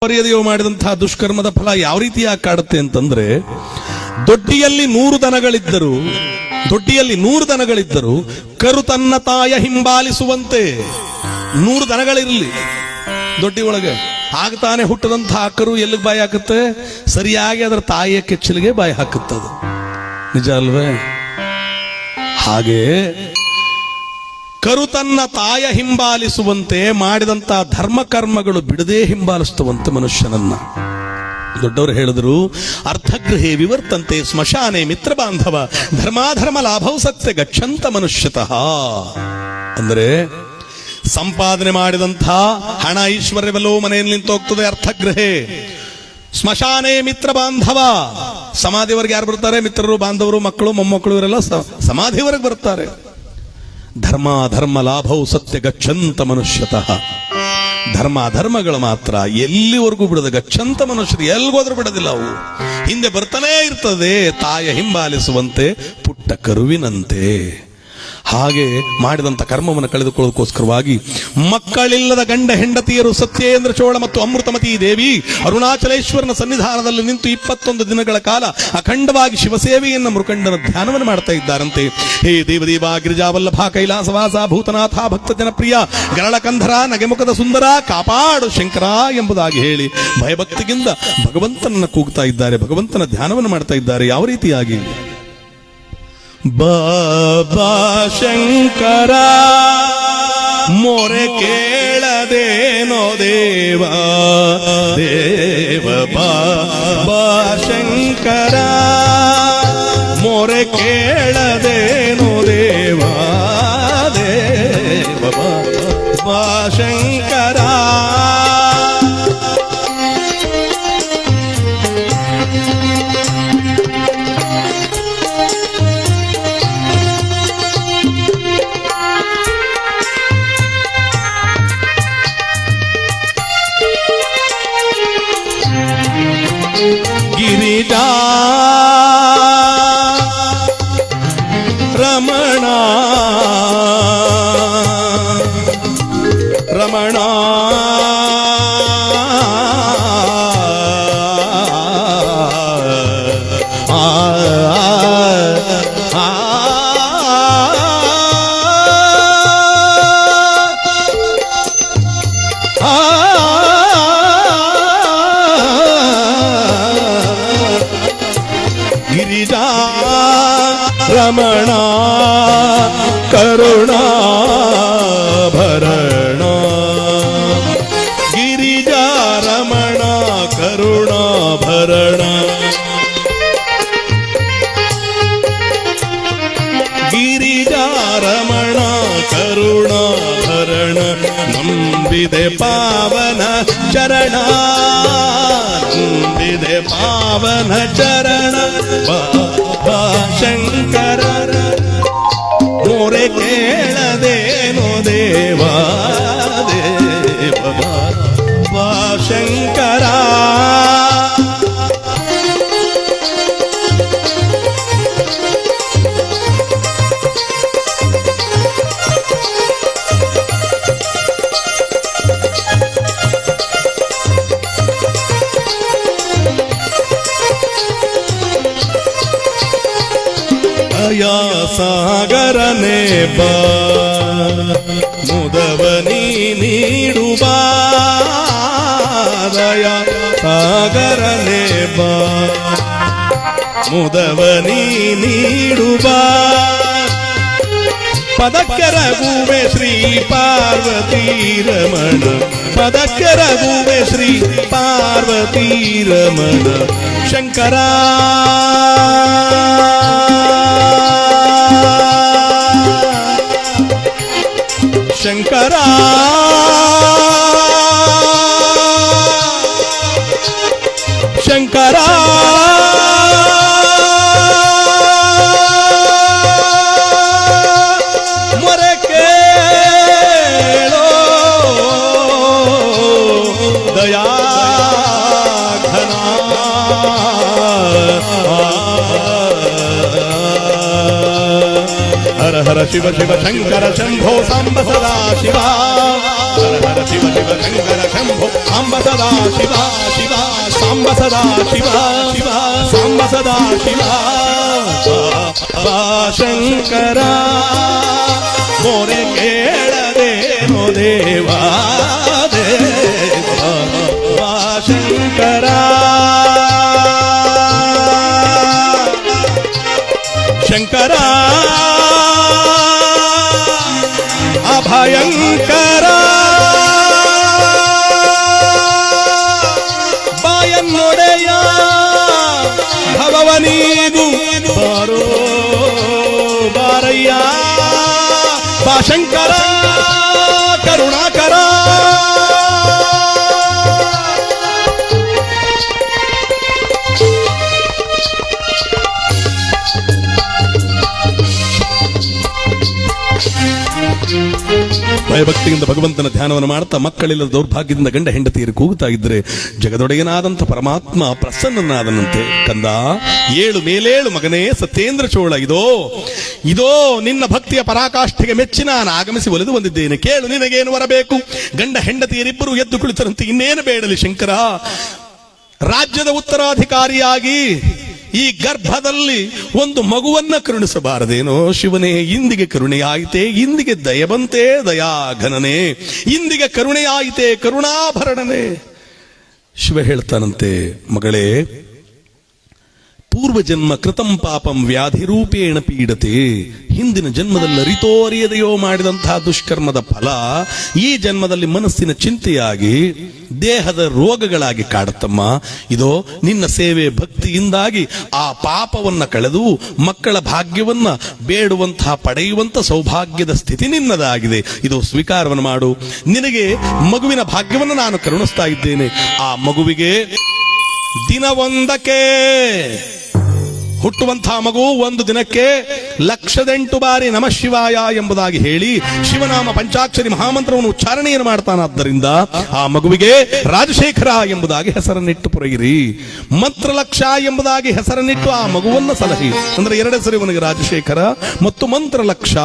ಪರ್ಯದೆಯೋ ಮಾಡಿದಂತಹ ದುಷ್ಕರ್ಮದ ಫಲ ಯಾವ ರೀತಿಯಾಗಿ ಕಾಡುತ್ತೆ ಅಂತಂದ್ರೆ, ದೊಡ್ಡಿಯಲ್ಲಿ 100 ದನಗಳಿದ್ದರು ಕರು ತನ್ನ ತಾಯ ಹಿಂಬಾಲಿಸುವಂತೆ. 100 ದನಗಳಿರಲಿ ದೊಡ್ಡಿ ಒಳಗೆ, ಆಗ ತಾನೇ ಹುಟ್ಟದಂತಹ ಕರು ಎಲ್ಲಿಗೆ ಬಾಯಿ ಹಾಕುತ್ತೆ? ಸರಿಯಾಗಿ ಅದರ ತಾಯಿಯ ಕೆಚ್ಚಲಿಗೆ ಬಾಯಿ ಹಾಕುತ್ತದೆ. ನಿಜ ಅಲ್ವೇ? ಹಾಗೆ ಕರು ತನ್ನ ತಾಯ ಹಿಂಬಾಲಿಸುವಂತೆ ಮಾಡಿದಂತಹ ಧರ್ಮಕರ್ಮಗಳು ಬಿಡದೆ ಹಿಂಬಾಲಿಸ್ತವಂತೆ ಮನುಷ್ಯನನ್ನ. ದೊಡ್ಡವರು ಹೇಳಿದ್ರು, ಅರ್ಥಗೃಹೇ ವಿವರ್ತಂತೆ ಸ್ಮಶಾನೆ ಮಿತ್ರ ಬಾಂಧವ ಧರ್ಮಾಧರ್ಮ ಲಾಭವು ಸತ್ಯ ಗಚ್ಚಂತ ಮನುಷ್ಯತಃ. ಅಂದರೆ ಸಂಪಾದನೆ ಮಾಡಿದಂಥ ಹಣ ಐಶ್ವರ್ಯವೆಲ್ಲವೂ ಮನೆಯಲ್ಲಿ ನಿಂತು ಹೋಗ್ತದೆ. ಅರ್ಥಗೃಹೇ ಸ್ಮಶಾನೆ ಮಿತ್ರ ಬಾಂಧವ, ಸಮಾಧಿವರೆಗೆ ಯಾರು ಬರ್ತಾರೆ? ಮಿತ್ರರು, ಬಾಂಧವರು, ಮಕ್ಕಳು, ಮೊಮ್ಮಕ್ಕಳು, ಇವರೆಲ್ಲ ಸಮಾಧಿವರೆಗೆ ಬರ್ತಾರೆ. ಧರ್ಮ ಧರ್ಮ ಲಾಭವು ಸತ್ಯ ಗಚ್ಚಂತ ಮನುಷ್ಯತಃ. ಧರ್ಮ ಧರ್ಮಗಳು ಮಾತ್ರ ಎಲ್ಲಿವರೆಗೂ ಬಿಡದ ಗಚ್ಚಂತ ಮನುಷ್ಯರು ಎಲ್ಗೋದ್ರೂ ಬಿಡೋದಿಲ್ಲ. ಅವು ಹಿಂದೆ ಬರ್ತಾನೇ ಇರ್ತದೆ, ತಾಯ ಹಿಂಬಾಲಿಸುವಂತೆ ಪುಟ್ಟ ಕರುವಿನಂತೆ. ಹಾಗೆ ಮಾಡಿದಂಥ ಕರ್ಮವನ್ನು ಕಳೆದುಕೊಳ್ಳೋದಕ್ಕೋಸ್ಕರವಾಗಿ ಮಕ್ಕಳಿಲ್ಲದ ಗಂಡ ಹೆಂಡತಿಯರು ಸತ್ಯೇಂದ್ರ ಚೋಳ ಮತ್ತು ಅಮೃತಮತಿ ದೇವಿ ಅರುಣಾಚಲೇಶ್ವರನ ಸನ್ನಿಧಾನದಲ್ಲಿ ನಿಂತು 21 ದಿನಗಳ ಕಾಲ ಅಖಂಡವಾಗಿ ಶಿವಸೇವೆಯನ್ನ ಮೃಕಂಡನ ಧ್ಯಾನವನ್ನು ಮಾಡ್ತಾ ಇದ್ದಾರಂತೆ. ಹೇ ದೇವದೇವ ಗಿರಿಜಾವಲ್ಲಭ ಕೈಲಾಸವಾಸ ಭೂತನಾಥ ಭಕ್ತ ಜನಪ್ರಿಯ ಗರಳಕಂಧರ ನಗೆಮುಖದ ಸುಂದರ ಕಾಪಾಡು ಶಂಕರ ಎಂಬುದಾಗಿ ಹೇಳಿ ಭಯಭಕ್ತಿಗಿಂದ ಭಗವಂತನನ್ನ ಕೂಗ್ತಾ ಇದ್ದಾರೆ, ಭಗವಂತನ ಧ್ಯಾನವನ್ನು ಮಾಡ್ತಾ ಇದ್ದಾರೆ. ಯಾವ ರೀತಿಯಾಗಿ? ಬಾಬಾ ಶಂಕರ ಮೊರೆ ಕೇಳದೇನೋ ದೇವ ದೇವ ಬಾಬಾ ಶಂಕರ ಮೊರೆ ಕೇಳದೇನೋ ದೇವ ದೇವ ಬಾಬಾ ಶಂಕರ. ಗಿರಿಜಾ ರಮಣ ರಮಣ ಗಿರಿಜಾ ರಮಣ ಕರುಣಾ ಭರಣ. ಗಿರಿಜಾ ರಮಣ ಕರುಣಾ ಭರಣ. ಗಿರಿಜಾ ರಮಣ ಕರುಣಾ ಭರಣ. ನಂಬಿದೆ ಪಾವನ ಚರಣ, ನಂಬಿದೆ ಪಾವನ ಚರಣ ಬಾಬಾ ಶಂಕರ ಮೊರೆ ಕೇಳದೇನೋ ದೇವ ದೇವ ಬಾಬಾ ಶಂಕರ. ದಯಾ ಸಾಗರನೆ ಬಾ ಮುದವನಿ ನೀಡುವ, ದಯಾ ಸಾಗರನೆ ಬಾ ಮುದವನಿ ನೀಡುವ. ಪದಕ್ಕರಗುವೆ ಶ್ರೀ ಪಾರ್ವತೀ ರಮಣ, ಪದಕ್ಕರಗುವೆ ಶ್ರೀ ಪಾರ್ವತೀ ರಮಣ ಶಂಕರ. ಶಂಕರ ಶಂಕರ ಮೊರೆ ಕೇಳೋ ದಯಾ ಘನ. ಹರ ಹರ ಶಿವ ಶಿವ ಶಂಕರ ಶಂಭೋ ಸಾಂಬ ಸದಾ ಶಿವ. ಹರ ಹರ ಶಿವ ಶಿವ ಶಂಕರ ಶಂಭೋ ಸಾಂಬ ಸದಾ ಶಿವ ಶಿವ ಸಾಂಬ ಸದಾ ಶಿವ ಶಿವ ಸಾಂಬ ಸದಾ ಶಿವ ಶಂಕರ ಮೋರೆ ಕೇಳದೇನೋ ದೇವಾ ದೇವಾ ಶಂಕರ ಶಂಕರ ಅಭಯಂಕರ ಬಾಯನ್ನೊಡೆಯ ಭವವನಿಗೂ ಬಾರೋ ಬಾರಯ್ಯ ಬಾ ಶಂಕರ ಕರುಣಾಕರ ಭಯಭಕ್ತಿಯಿಂದ ಭಗವಂತನ ಧ್ಯಾನವನ್ನು ಮಾಡ್ತಾ ಮಕ್ಕಳಿಲ್ಲದ ದೌರ್ಭಾಗ್ಯದಿಂದ ಗಂಡ ಹೆಂಡತಿಯರು ಕೂಗುತ್ತಾ ಇದ್ರೆ ಜಗದೊಡೆಯನಾದಂಥ ಪರಮಾತ್ಮ ಪ್ರಸನ್ನನಾದನಂತೆ. ಕಂದ ಏಳು ಮೇಲೇಳು ಮಗನೇ ಸತ್ಯೇಂದ್ರ ಚೋಳ, ಇದೋ ನಿನ್ನ ಭಕ್ತಿಯ ಪರಾಕಾಷ್ಠೆಗೆ ಮೆಚ್ಚಿ ನಾನು ಆಗಮಿಸಿ ಒಲಿದು ಬಂದಿದ್ದೇನೆ. ಕೇಳು, ನಿನಗೇನು ಬರಬೇಕು? ಗಂಡ ಹೆಂಡತಿಯರಿಬ್ಬರು ಎದ್ದು ಕುಳಿತರಂತೆ ಇನ್ನೇನು ಬೇಡಲಿ ಶಂಕರ. ರಾಜ್ಯದ ಉತ್ತರಾಧಿಕಾರಿಯಾಗಿ ಈ ಗರ್ಭದಲ್ಲಿ ಒಂದು ಮಗುವನ್ನ ಕರುಣಿಸಬಾರದೇನೋ ಶಿವನೇ? ಇಂದಿಗೆ ಕರುಣೆಯಾಯಿತೆ, ಇಂದಿಗೆ ದಯವಂತೆ ದಯಾಘನನೇ, ಇಂದಿಗೆ ಕರುಣೆಯಾಯಿತೆ ಕರುಣಾಭರಣನೇ. ಶಿವ ಹೇಳ್ತಾನಂತೆ, ಮಗಳೇ, ಪೂರ್ವಜನ್ಮ ಕೃತಂ ಪಾಪಂ ವ್ಯಾಧಿರೂಪೇಣ ಪೀಡತೆ. ಹಿಂದಿನ ಜನ್ಮದಲ್ಲಿ ಅರಿತೋ ಅರಿಯದೆಯೋ ಮಾಡಿದಂತಹ ದುಷ್ಕರ್ಮದ ಫಲ ಈ ಜನ್ಮದಲ್ಲಿ ಮನಸ್ಸಿನ ಚಿಂತೆಯಾಗಿ ದೇಹದ ರೋಗಗಳಾಗಿ ಕಾಡುತ್ತಮ್ಮ. ಇದೋ ನಿನ್ನ ಸೇವೆ ಭಕ್ತಿಯಿಂದಾಗಿ ಆ ಪಾಪವನ್ನ ಕಳೆದು ಮಕ್ಕಳ ಭಾಗ್ಯವನ್ನ ಬೇಡುವಂತಹ ಪಡೆಯುವಂತ ಸೌಭಾಗ್ಯದ ಸ್ಥಿತಿ ನಿನ್ನದಾಗಿದೆ. ಇದು ಸ್ವೀಕಾರವನ್ನು ಮಾಡು. ನಿನಗೆ ಮಗುವಿನ ಭಾಗ್ಯವನ್ನು ನಾನು ಕರುಣಿಸ್ತಾ ಇದ್ದೇನೆ. ಆ ಮಗುವಿಗೆ ದಿನವೊಂದಕ್ಕೆ ಹುಟ್ಟುವಂತಹ ಮಗು ಒಂದು ದಿನಕ್ಕೆ 108 ಬಾರಿ ನಮಃ ಶಿವಾಯ ಎಂಬುದಾಗಿ ಹೇಳಿ ಶಿವನಾಮ ಪಂಚಾಕ್ಷರಿ ಮಹಾಮಂತ್ರವನ್ನು ಉಚ್ಚಾರಣೆಯನ್ನು ಮಾಡ್ತಾನಾದ್ದರಿಂದ ಆ ಮಗುವಿಗೆ ರಾಜಶೇಖರ ಎಂಬುದಾಗಿ ಹೆಸರನ್ನಿಟ್ಟು ಪುರಗಿರಿ. ಮಂತ್ರಲಕ್ಷ ಎಂಬುದಾಗಿ ಹೆಸರನ್ನಿಟ್ಟು ಆ ಮಗುವನ್ನ ಸಲಹಿ. ಅಂದ್ರೆ 2 ಹೆಸರು ಇವನಿಗೆ, ರಾಜಶೇಖರ ಮತ್ತು ಮಂತ್ರಲಕ್ಷ.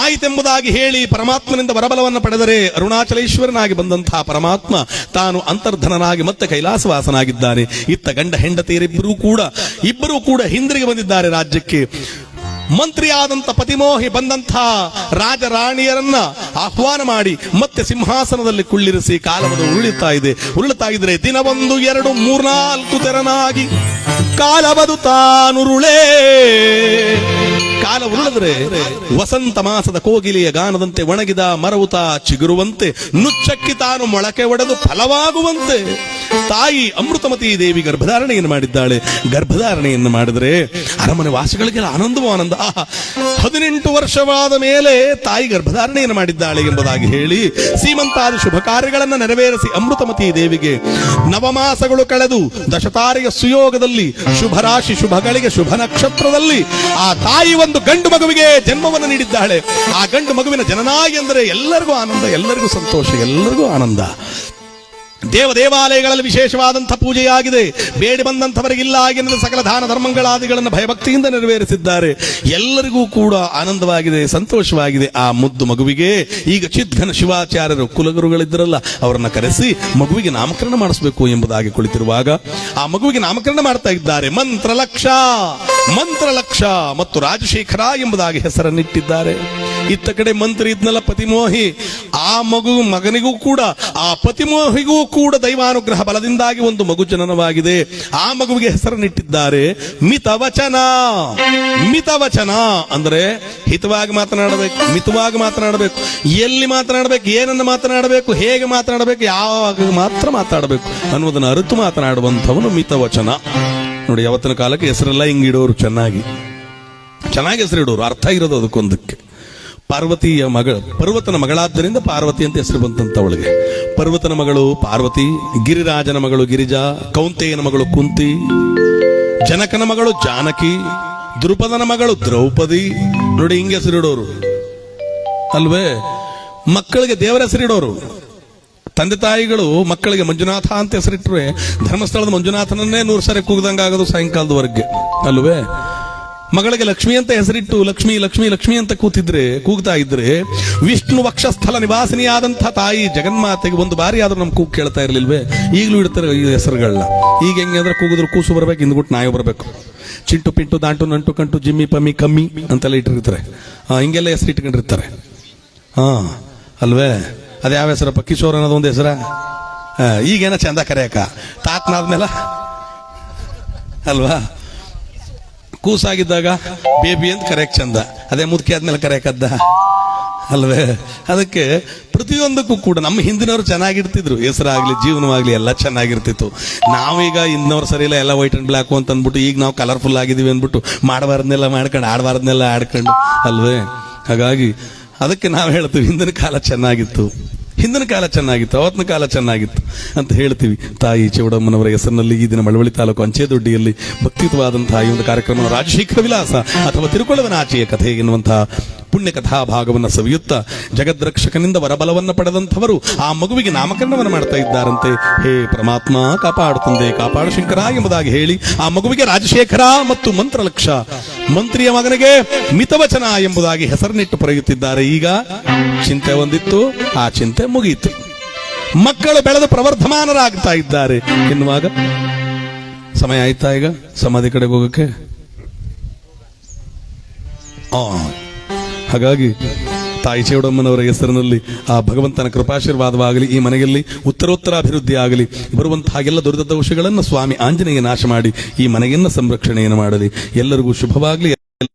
ಆಯಿತೆಂಬುದಾಗಿ ಹೇಳಿ ಪರಮಾತ್ಮನಿಂದ ವರಬಲವನ್ನು ಪಡೆದರೆ ಅರುಣಾಚಲೇಶ್ವರನಾಗಿ ಬಂದಂತಹ ಪರಮಾತ್ಮ ತಾನು ಅಂತರ್ಧನನಾಗಿ ಮತ್ತೆ ಕೈಲಾಸವಾಸನಾಗಿದ್ದಾನೆ. ಇತ್ತ ಗಂಡ ಹೆಂಡತಿಯರಿಬ್ಬರೂ ಕೂಡ ಹಿಂದಿರುಗಿ ಬಂದಿದ್ದಾರೆ ರಾಜ್ಯಕ್ಕೆ. ಮಂತ್ರಿಯಾದಂಥ ಪತಿಮೋಹಿ ಬಂದಂಥ ರಾಜರಾಣಿಯರನ್ನ ಆಹ್ವಾನ ಮಾಡಿ ಮತ್ತೆ ಸಿಂಹಾಸನದಲ್ಲಿ ಕುಳ್ಳಿರಿಸಿ ಕಾಲವನ್ನು ಉರುಳುತ್ತಾ ಇದ್ರೆ ದಿನವೊಂದು 2 3 4 ತೆರನಾಗಿ ಕಾಲವದು ತಾನುರುಳೇ. ಕಾಲ ಉರುಳಿದ್ರೆ ವಸಂತ ಮಾಸದ ಕೋಗಿಲೆಯ ಗಾನದಂತೆ ಒಣಗಿದ ಮರವುತ ಚಿಗುರುವಂತೆ ನುಚ್ಚಕ್ಕಿ ತಾನು ಮೊಳಕೆ ಒಡೆದು ಫಲವಾಗುವಂತೆ ತಾಯಿ ಅಮೃತಮತಿ ದೇವಿ ಗರ್ಭಧಾರಣೆಯನ್ನು ಮಾಡಿದ್ದಾಳೆ. ಗರ್ಭಧಾರಣೆಯನ್ನು ಮಾಡಿದ್ರೆ ಅರಮನೆ ವಾಸಿಗಳಿಗೆಲ್ಲ ಆನಂದವೋ ಆನಂದ. 18 ವರ್ಷವಾದ ಮೇಲೆ ತಾಯಿ ಗರ್ಭಧಾರಣೆಯನ್ನು ಮಾಡಿದ್ದಾಳೆ ಎಂಬುದಾಗಿ ಹೇಳಿ ಸೀಮಂತಾದ ಶುಭ ಕಾರ್ಯಗಳನ್ನು ನೆರವೇರಿಸಿ ಅಮೃತಮತಿ ದೇವಿಗೆ ನವಮಾಸಗಳು ಕಳೆದು ದಶತಾರೆಯ ಸುಯೋಗದಲ್ಲಿ ಶುಭ ರಾಶಿ ಶುಭಗಳಿಗೆ ಶುಭ ನಕ್ಷತ್ರದಲ್ಲಿ ಆ ತಾಯಿ ಒಂದು ಗಂಡು ಮಗುವಿಗೆ ಜನ್ಮವನ್ನು ನೀಡಿದ್ದಾಳೆ. ಆ ಗಂಡು ಮಗುವಿನ ಜನನ ಎಂದರೆ ಎಲ್ಲರಿಗೂ ಆನಂದ, ಎಲ್ಲರಿಗೂ ಸಂತೋಷ, ಎಲ್ಲರಿಗೂ ಆನಂದ. ದೇವಾಲಯಗಳಲ್ಲಿ ವಿಶೇಷವಾದಂಥ ಪೂಜೆಯಾಗಿದೆ. ಬೇಡಿ ಬಂದಂಥವರಿಗಿಲ್ಲ ಆಗಿನ ಸಕಲ ದಾನ ಧರ್ಮಗಳಾದಿಗಳನ್ನು ಭಯಭಕ್ತಿಯಿಂದ ನೆರವೇರಿಸಿದ್ದಾರೆ. ಎಲ್ಲರಿಗೂ ಕೂಡ ಆನಂದವಾಗಿದೆ, ಸಂತೋಷವಾಗಿದೆ. ಆ ಮುದ್ದು ಮಗುವಿಗೆ ಈಗ ಚಿದ್ಘನ ಶಿವಾಚಾರ್ಯರು ಕುಲಗುರುಗಳಿದ್ದರಲ್ಲ ಅವರನ್ನ ಕರೆಸಿ ಮಗುವಿಗೆ ನಾಮಕರಣ ಮಾಡಿಸಬೇಕು ಎಂಬುದಾಗಿ ಕುಳಿತಿರುವಾಗ ಆ ಮಗುವಿಗೆ ನಾಮಕರಣ ಮಾಡ್ತಾ ಇದ್ದಾರೆ. ಮಂತ್ರಲಕ್ಷ ಮತ್ತು ರಾಜಶೇಖರ ಎಂಬುದಾಗಿ ಹೆಸರನ್ನಿಟ್ಟಿದ್ದಾರೆ. ಇತ್ತ ಕಡೆ ಮಂತ್ರಿ ಇದ್ನಲ್ಲ ಪತಿಮೋಹಿ, ಆ ಮಗನಿಗೂ ಕೂಡ ಆ ಪತಿಮೋಹಿಗೂ ಕೂಡ ದೈವಾನುಗ್ರಹ ಬಲದಿಂದಾಗಿ ಒಂದು ಮಗು ಜನನವಾಗಿದೆ. ಆ ಮಗುವಿಗೆ ಹೆಸರನ್ನಿಟ್ಟಿದ್ದಾರೆ ಮಿತವಚನ. ಅಂದ್ರೆ ಹಿತವಾಗಿ ಮಾತನಾಡಬೇಕು, ಮಿತವಾಗಿ ಮಾತನಾಡಬೇಕು, ಎಲ್ಲಿ ಮಾತನಾಡಬೇಕು, ಏನನ್ನು ಮಾತನಾಡಬೇಕು, ಹೇಗೆ ಮಾತನಾಡಬೇಕು, ಯಾವಾಗ ಮಾತ್ರ ಮಾತಾಡಬೇಕು ಅನ್ನೋದನ್ನು ಅರಿತು ಮಾತನಾಡುವಂಥವನು ಮಿತವಚನ. ನೋಡಿ, ಯಾವತ್ತಿನ ಕಾಲಕ್ಕೆ ಹೆಸರೆಲ್ಲ ಹಿಂಗಿಡೋರು, ಚೆನ್ನಾಗಿ ಹೆಸರಿಡೋರು, ಅರ್ಥ ಇರೋದು ಅದಕ್ಕೊಂದಕ್ಕೆ. ಪರ್ವತನ ಮಗಳಾದ್ದರಿಂದ ಪಾರ್ವತಿ ಅಂತ ಹೆಸರು ಬಂತಂತವಳಿಗೆ. ಪರ್ವತನ ಮಗಳು ಪಾರ್ವತಿ, ಗಿರಿರಾಜನ ಮಗಳು ಗಿರಿಜಾ, ಕೌಂತೆಯನ ಮಗಳು ಕುಂತಿ, ಜನಕನ ಮಗಳು ಜಾನಕಿ, ದ್ರುಪದನ ಮಗಳು ದ್ರೌಪದಿ. ನೋಡಿ, ಹಿಂಗೆ ಹೆಸರಿಡೋರು ಅಲ್ವೇ. ಮಕ್ಕಳಿಗೆ ದೇವರ ಹೆಸರಿಡೋರು. ತಂದೆ ತಾಯಿಗಳು ಮಕ್ಕಳಿಗೆ ಮಂಜುನಾಥ ಅಂತ ಹೆಸರಿಟ್ರೆ ಧರ್ಮಸ್ಥಳದ ಮಂಜುನಾಥನನ್ನೇ 100 ಸರಿ ಕೂಗ್ದಂಗಾಗೋದು ಸಾಯಂಕಾಲದವರೆಗೆ ಅಲ್ವೇ. ಮಗಳಿಗೆ ಲಕ್ಷ್ಮಿ ಅಂತ ಹೆಸರಿಟ್ಟು ಲಕ್ಷ್ಮಿ ಲಕ್ಷ್ಮಿ ಲಕ್ಷ್ಮಿ ಅಂತ ಕೂಗ್ತಾ ಇದ್ರೆ ವಿಷ್ಣು ವಕ್ಷಸ್ಥಲ ನಿವಾಸಿನಿಯಾದಂಥ ತಾಯಿ ಜಗನ್ಮಾತೆಗೆ ಒಂದು ಬಾರಿ ಆದ್ರೂ ನಮ್ ಕೂಗ್ ಕೇಳ್ತಾ ಇರ್ಲಿಲ್ವೇ? ಈಗಲೂ ಇಡ್ತಾರೆ ಈ ಹೆಸರುಗಳನ್ನ. ಈಗ ಹೆಂಗೆ ಅಂದ್ರೆ ಕೂಗಿದ್ರು ಕೂಸು ಬರ್ಬೇಕು, ಹಿಂದ್ಬಿಟ್ಟು ನಾಯಿ ಬರಬೇಕು. ಚಿಂಟು ಪಿಂಟು ದಾಂಟು ನಂಟು ಕಂಟು ಜಿಮ್ಮಿ ಪಮ್ಮಿ ಕಮ್ಮಿ ಅಂತೆಲ್ಲ ಇಟ್ಟಿರ್ತಾರೆ. ಹಿಂಗೆಲ್ಲ ಹೆಸರು ಇಟ್ಕೊಂಡಿರ್ತಾರೆ. ಅಲ್ವೇ? ಅದೇ ಯಾವ ಹೆಸರಪ್ಪ? ಕಿಶೋರ್ ಅನ್ನೋದು ಒಂದು ಹೆಸರ. ಈಗೇನ ಚಂದ ಕರೆಯಕ ತಾತನಾದ್ಮೇಲೆ ಅಲ್ವಾ? ಕೂಸಾಗಿದ್ದಾಗ ಬೇಬಿ ಅಂತ ಕರೆಯಕ್ ಚಂದ, ಅದೇ ಮುದುಕಿ ಆದ್ಮೇಲೆ ಕರೆಯಕದ್ದ ಅಲ್ವೇ? ಅದಕ್ಕೆ ಪ್ರತಿಯೊಂದಕ್ಕೂ ಕೂಡ ನಮ್ಮ ಹಿಂದಿನವರು ಚೆನ್ನಾಗಿರ್ತಿದ್ರು. ಹೆಸರಾಗ್ಲಿ ಜೀವನವಾಗ್ಲಿ ಎಲ್ಲ ಚೆನ್ನಾಗಿರ್ತಿತ್ತು. ನಾವೀಗ ಹಿಂದಿನವ್ರು ಸರಿ ಇಲ್ಲ, ಎಲ್ಲ ವೈಟ್ ಅಂಡ್ ಬ್ಲಾಕ್ ಅಂತ ಅಂದ್ಬಿಟ್ಟು ಈಗ ನಾವು ಕಲರ್ಫುಲ್ ಆಗಿದೀವಿ ಅಂದ್ಬಿಟ್ಟು ಮಾಡಬಾರ್ದನ್ನೆಲ್ಲ ಮಾಡ್ಕೊಂಡು ಆಡಬಾರ್ದನ್ನೆಲ್ಲ ಆಡ್ಕೊಂಡು ಅಲ್ವೇ? ಹಾಗಾಗಿ ಅದಕ್ಕೆ ನಾವು ಹೇಳ್ತೀವಿ ಹಿಂದಿನ ಕಾಲ ಚೆನ್ನಾಗಿತ್ತು, ಹಿಂದಿನ ಕಾಲ ಚೆನ್ನಾಗಿತ್ತು, ಅವತ್ತಿನ ಕಾಲ ಚೆನ್ನಾಗಿತ್ತು ಅಂತ ಹೇಳ್ತೀವಿ. ತಾಯಿ ಚೌಡಮ್ಮನವರ ಹೆಸರಿನಲ್ಲಿ ಈ ದಿನ ಮಳವಳ್ಳಿ ತಾಲೂಕು ಅಂಚೆದೊಡ್ಡಿಯಲ್ಲಿ ಭಕ್ತಿಯುತವಾದಂತಹ ಈ ಒಂದು ಕಾರ್ಯಕ್ರಮ ರಾಜಶೇಖರ ವಿಲಾಸ ಅಥವಾ ತಿರುಕೊಳ್ಳವನಾಚೆಯ ಕಥೆ ಎನ್ನುವಂತಹ ಪುಣ್ಯ ಕಥಾ ಭಾಗವನ್ನು ಸವಿಯುತ್ತಾ ಜಗದ್ರಕ್ಷಕನಿಂದ ವರಬಲವನ್ನ ಪಡೆದಂಥವರು ಆ ಮಗುವಿಗೆ ನಾಮಕರಣವನ್ನು ಮಾಡ್ತಾ ಇದ್ದಾರಂತೆ. ಹೇ ಪರಮಾತ್ಮ ಕಾಪಾಡು ತಂದೆ, ಕಾಪಾಡು ಶಂಕರ ಎಂಬುದಾಗಿ ಹೇಳಿ ಆ ಮಗುವಿಗೆ ರಾಜಶೇಖರ ಮತ್ತು ಮಂತ್ರಲಕ್ಷ, ಮಂತ್ರಿಯ ಮಗನಿಗೆ ಮಿತವಚನ ಎಂಬುದಾಗಿ ಹೆಸರನ್ನಿಟ್ಟು ಪಡೆಯುತ್ತಿದ್ದಾರೆ. ಈಗ ಚಿಂತೆ ಒಂದಿತ್ತು, ಆ ಚಿಂತೆ ಮುಗಿಯಿತು. ಮಕ್ಕಳು ಬೆಳೆದು ಪ್ರವರ್ಧಮಾನರಾಗ್ತಾ ಇದ್ದಾರೆ ಎನ್ನುವಾಗ ಸಮಯ ಆಯ್ತಾ ಈಗ ಸಮಾಧಿ ಕಡೆಗೆ ಹೋಗಕ್ಕೆ? ಹಾಗಾಗಿ ತಾಯಿ ಚೌಡಮ್ಮನವರ ಹೆಸರಿನಲ್ಲಿ ಆ ಭಗವಂತನ ಕೃಪಾಶೀರ್ವಾದವಾಗಲಿ, ಈ ಮನೆಯಲ್ಲಿ ಉತ್ತರೋತ್ತರ ಅಭಿವೃದ್ಧಿ ಆಗಲಿ, ಬರುವಂತಹ ಎಲ್ಲ ದುರಿತ ದೋಷಗಳನ್ನು ಸ್ವಾಮಿ ಆಂಜನೇಯ ನಾಶ ಮಾಡಿ ಈ ಮನೆಯನ್ನ ಸಂರಕ್ಷಣೆಯನ್ನು ಮಾಡಲಿ. ಎಲ್ಲರಿಗೂ ಶುಭವಾಗಲಿ.